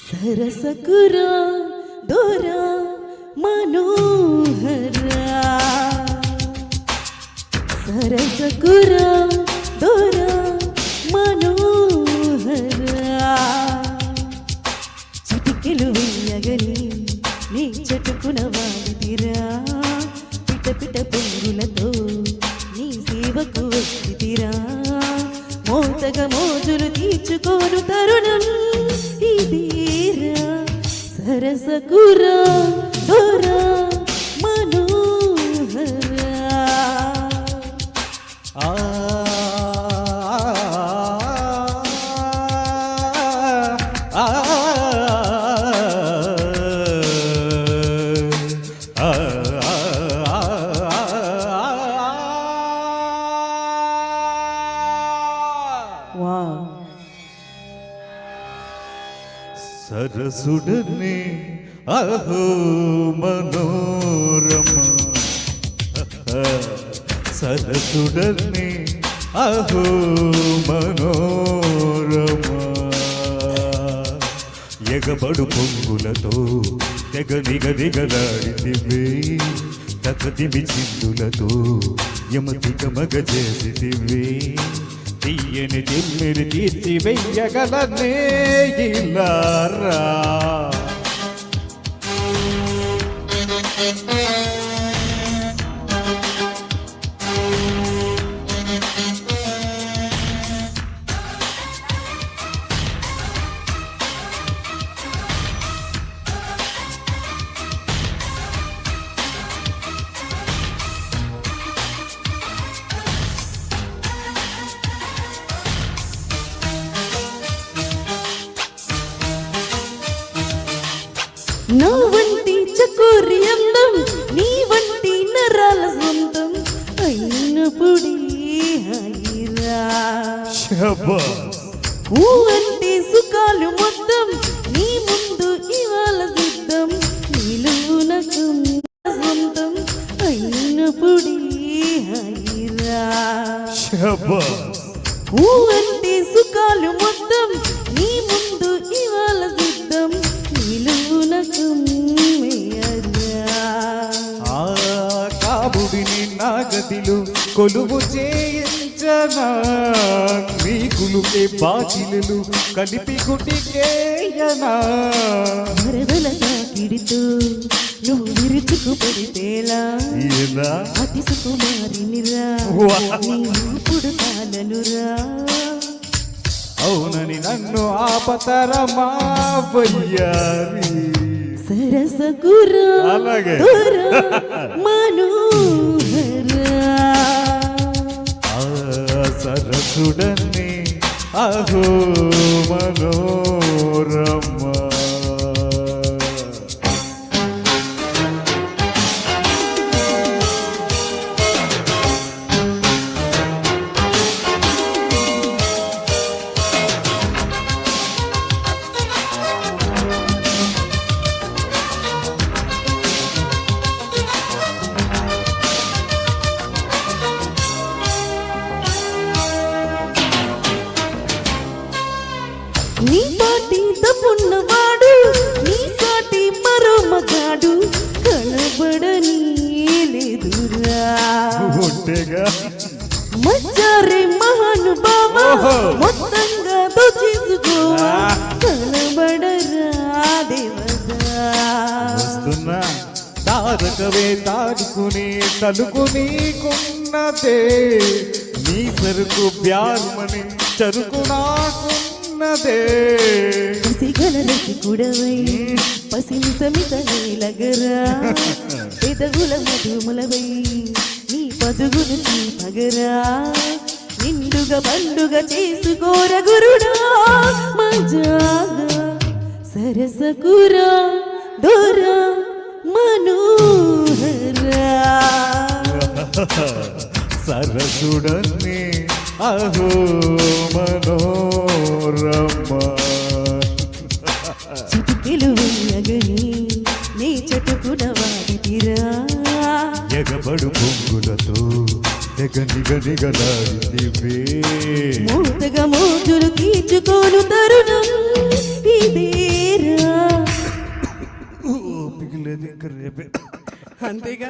సరసకురా దోరా మనోహరా సరసకురా దోరా మనోహరా చిటికెలు వేయగని నీ చటుకున వాడితిరా పిట పిట పొంగులతో నీ సేవకు వచ్చితిరా మోతగ మోజులు తీర్చుకోను తరుణం ఇదేరా సరసకురా దోరా మనోహరా సరసుడనే అహో మనోరమ సరసుడనే అహో మనోరమ ఎగబడు పొంగులతో తెగ నిగదిగలాడితివే తకదిమి చిందులతో యమతిక మగ చేసితివే తీయని తిమ్మిరి తీర్చి వెయ్యగలనే ఇల్లారా నా వంటి చకోరి అందం నీ వంటి నరాల సొంతం అయినప్పుడే హాయిరా ఊ అంటే సుఖాలు మొత్తం నీ ముందు ఇవాళ సిద్ధం నీలోనకు సొంతం అయినప్పుడే హాయిరా ఊ అంటే సుఖాలు మొత్తం నీ ముందు ఇవాళ సిద్ధం కాబుడిని నా గదిలో కొలువు చేయించనా నీ కులుకే బాచిలు కలిపి గుటికేయనా వరదల తాకిడితో నువ్వు విరుచుకు పడితేలా అతి సుకుమారినిరా ఇప్పుడు కాలనురా అవునని నన్ను ఆపతరమా వయ్యారి సరసకురా దోరా మనోహరా సరసుడని అహో మనోరమ నీ పాటి తప్పున్నవాడు నీ సాటి మరో మగాడు కనబడని లేదురా మచ్చారే మహానుభావ మొత్తంగా దోచేసుకోవా కనబడరా దేవదా వస్తున్నా తారకవే తాడుకుని తలుకునీకున్నదే నీ సరుకు బ్యారుమని చరుకు నాకున్నదే పసిగల రసికుడవై పసిని సమిత నీలగరా పెదవుల మధుములవై నీ పదుగును చూపగరా నిండుగా పండుగ చేసుకోర గురుడా మజాగా సరసకురా దోరా మనోహరా సరసుడని అహో మనోరమ చిటికెలు వేయగని నీ చటుకున వాడితిరా ఎగబడు పొంగులతో తెగ నిగనిగలాడితివే మూతగా మోజులు తీర్చుకోను తరుణం ఇదేరా లేదు ఇంక రేపే. అంతేగా